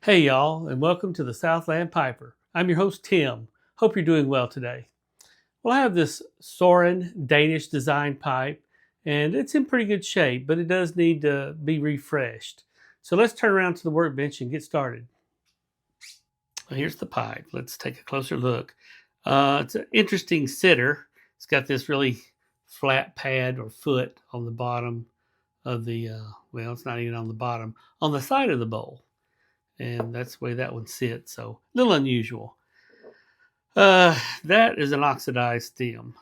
Hey, y'all, and welcome to the Southland Piper. I'm your host, Tim. Hope you're doing well today. Well, I have this Soren Danish design pipe, and it's in pretty good shape, but it does need to be refreshed. So let's turn around to the workbench and get started. Well, here's the pipe. Let's take a closer look. It's an interesting sitter. It's got this really flat pad or foot on the bottom of well, it's not even on the bottom, on the side of the bowl. And that's the way that one sits. So a little unusual. That is an oxidized stem.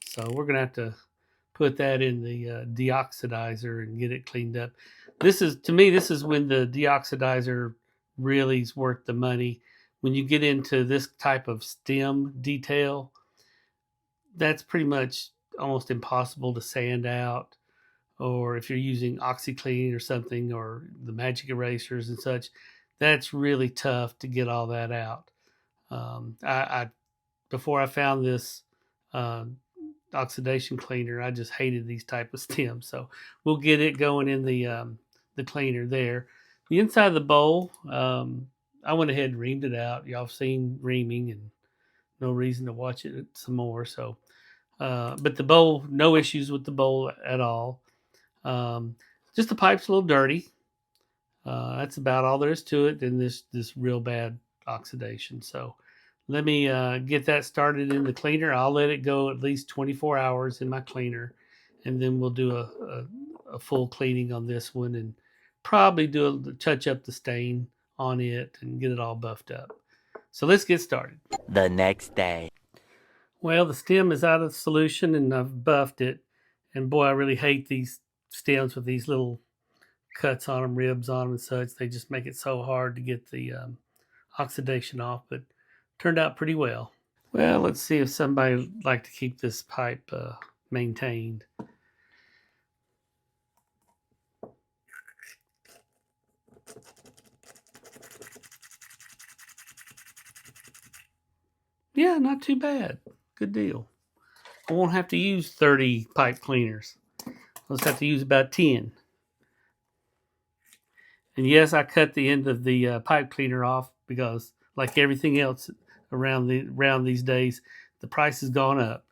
So we're gonna have to put that in the deoxidizer and get it cleaned up. This is to me, this is when the deoxidizer really is worth the money. When you get into this type of stem detail, that's pretty much almost impossible to sand out. Or if you're using OxyClean or something, or the magic erasers and such, that's really tough to get all that out. I before I found this uh, oxidation cleaner, I just hated these type of stems. So we'll get it going in the cleaner there. The inside of the bowl, I went ahead and reamed it out. Y'all have seen reaming, and no reason to watch it some more. So, but the bowl, no issues with the bowl at all. Um, just the pipe's a little dirty. That's about all there is to it. And this real bad oxidation. So let me get that started in the cleaner. I'll let it go at least 24 hours in my cleaner, and then we'll do a full cleaning on this one and probably touch up the stain on it and get it all buffed up. So let's get started. The next day. Well, the stem is out of solution and I've buffed it. And boy, I really hate these stems with these little cuts on them, ribs on them, and such. They just make it so hard to get the oxidation off, but turned out pretty well. Well, let's see if somebody would like to keep this pipe maintained. Yeah, not too bad. Good deal. I won't have to use 30 pipe cleaners. I'll just have to use about 10. And yes, I cut the end of the pipe cleaner off because, like everything else around these days, the price has gone up.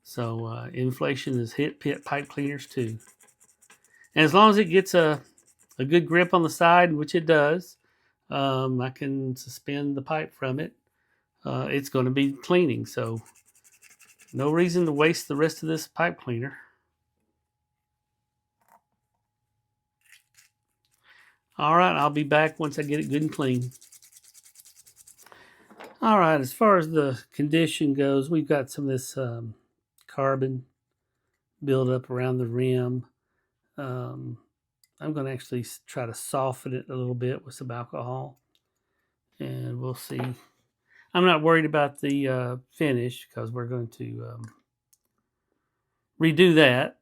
So inflation has hit pipe cleaners too. And as long as it gets a good grip on the side, which it does, I can suspend the pipe from it. It's going to be cleaning, so no reason to waste the rest of this pipe cleaner. All right, I'll be back once I get it good and clean. All right, as far as the condition goes, we've got some of this carbon buildup around the rim. Um, I'm going to actually try to soften it a little bit with some alcohol, and we'll see. I'm not worried about the finish because we're going to redo that.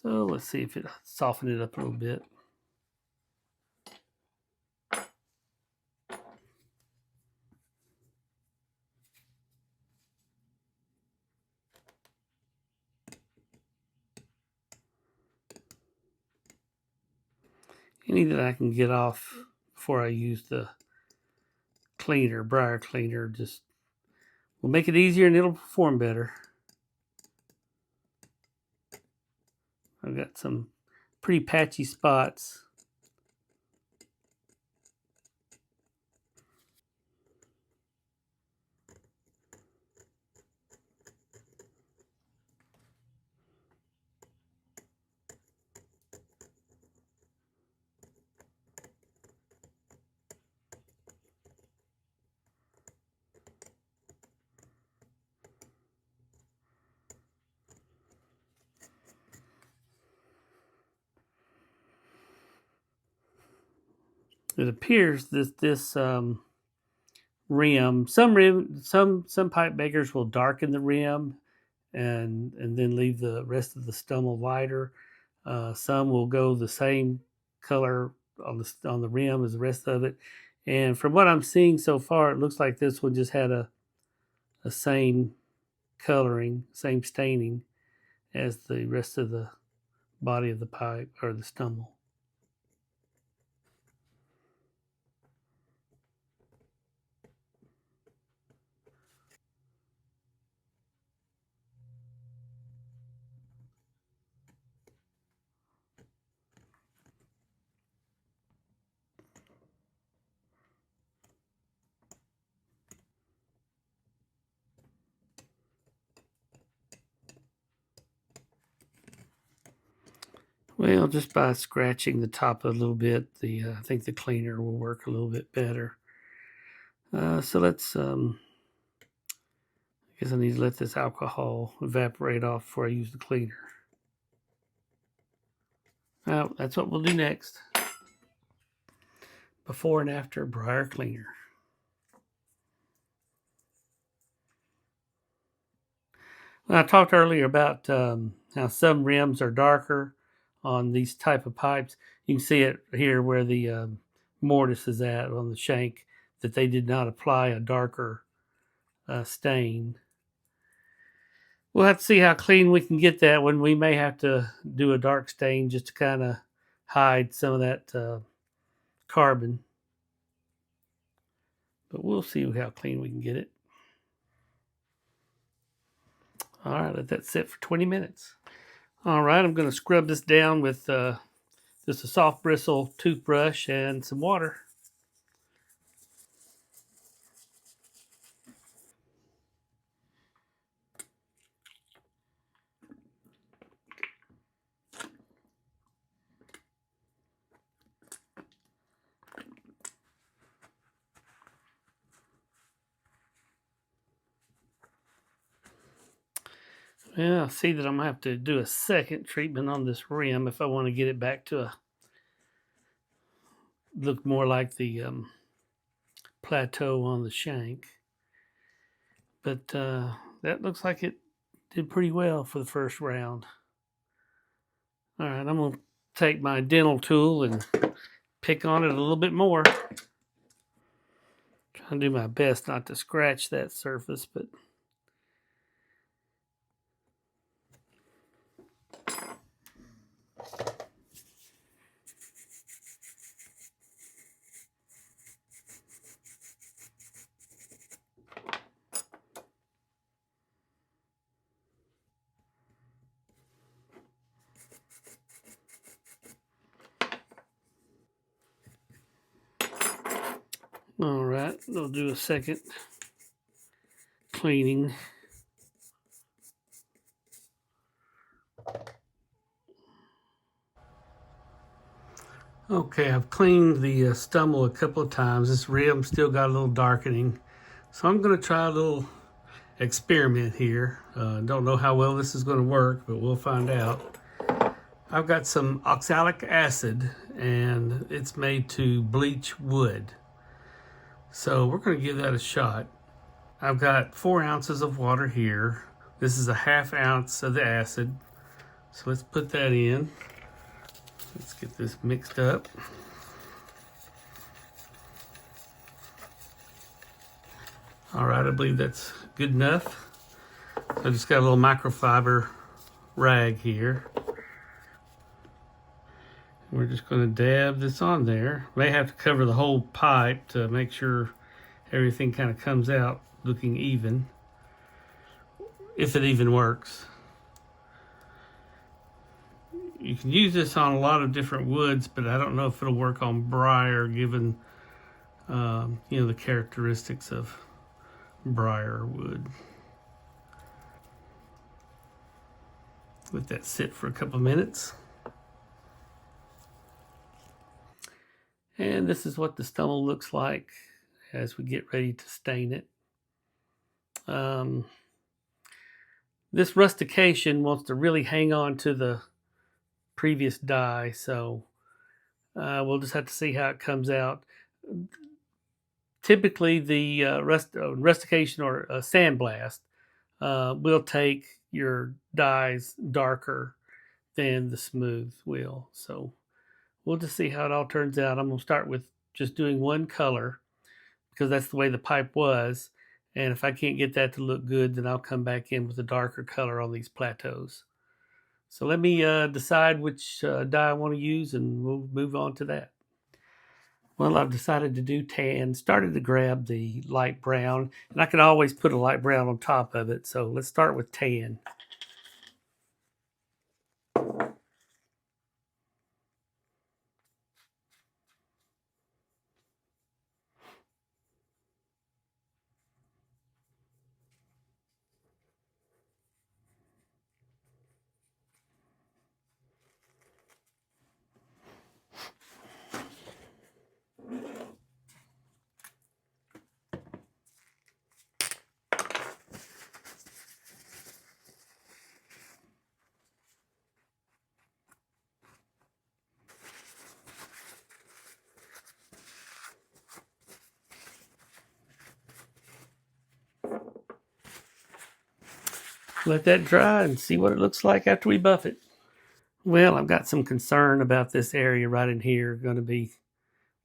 So let's see if it soften it up a little bit. Any that I can get off before I use the cleaner, briar cleaner, just will make it easier and it'll perform better. I've got some pretty patchy spots. It appears that this some pipe makers will darken the rim and then leave the rest of the stumble lighter. Some will go the same color on the rim as the rest of it. And from what I'm seeing so far, it looks like this one just had a same coloring, same staining as the rest of the body of the pipe or the stumble. Well, just by scratching the top a little bit, I think the cleaner will work a little bit better. So let's, I guess I need to let this alcohol evaporate off before I use the cleaner. Now, that's what we'll do next. Before and after Briar Cleaner. Well, I talked earlier about how some rims are darker on these type of pipes. You can see it here where the mortise is at on the shank, that they did not apply a darker stain. We'll have to see how clean we can get that one. We may have to do a dark stain just to kind of hide some of that carbon. But we'll see how clean we can get it. All right, let that sit for 20 minutes. All right, I'm going to scrub this down with just a soft bristle toothbrush and some water. Yeah, I see that I'm going to have to do a second treatment on this rim if I want to get it back to look more like the plateau on the shank. But that looks like it did pretty well for the first round. All right, I'm going to take my dental tool and pick on it a little bit more. Trying to do my best not to scratch that surface, but all right, I'll do a second cleaning. Okay, I've cleaned the stummel a couple of times. This rim still got a little darkening. So I'm going to try a little experiment here. Don't know how well this is going to work, but we'll find out. I've got some oxalic acid, and it's made to bleach wood. So we're going to give that a shot. I've got 4 ounces of water here. This is a ½ ounce of the acid. So let's put that in. Let's get this mixed up. All right, I believe that's good enough. I just got a little microfiber rag here. We're just going to dab this on there. May have to cover the whole pipe to make sure everything kind of comes out looking even, if it even works. You can use this on a lot of different woods, but I don't know if it'll work on briar given the characteristics of briar wood. Let that sit for a couple of minutes. And this is what the stummel looks like as we get ready to stain it. This rustication wants to really hang on to the previous dye, so we'll just have to see how it comes out. Typically, the rustication or sandblast will take your dyes darker than the smooth will. So we'll just see how it all turns out. I'm going to start with just doing one color because that's the way the pipe was. And if I can't get that to look good, then I'll come back in with a darker color on these plateaus. So let me decide which dye I want to use, and we'll move on to that. Well, I've decided to do tan. Started to grab the light brown, and I can always put a light brown on top of it. So let's start with tan. let that dry and see what it looks like after we buff it. Well, I've got some concern about this area right in here. Going to be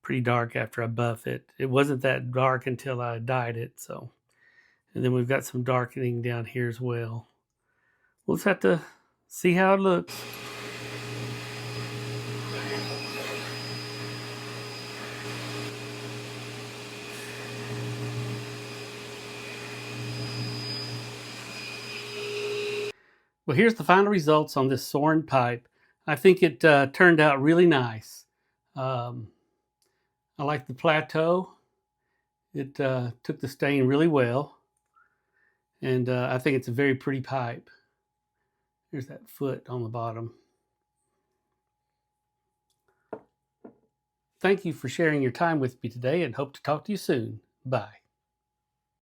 pretty dark after I buff it. It wasn't that dark until I dyed it, so. And then we've got some darkening down here as well. We'll just have to see how it looks. Well, here's the final results on this Soren pipe. I think it turned out really nice. Um, I like the plateau. It took the stain really well. And I think it's a very pretty pipe. There's that foot on the bottom. Thank you for sharing your time with me today and hope to talk to you soon. Bye.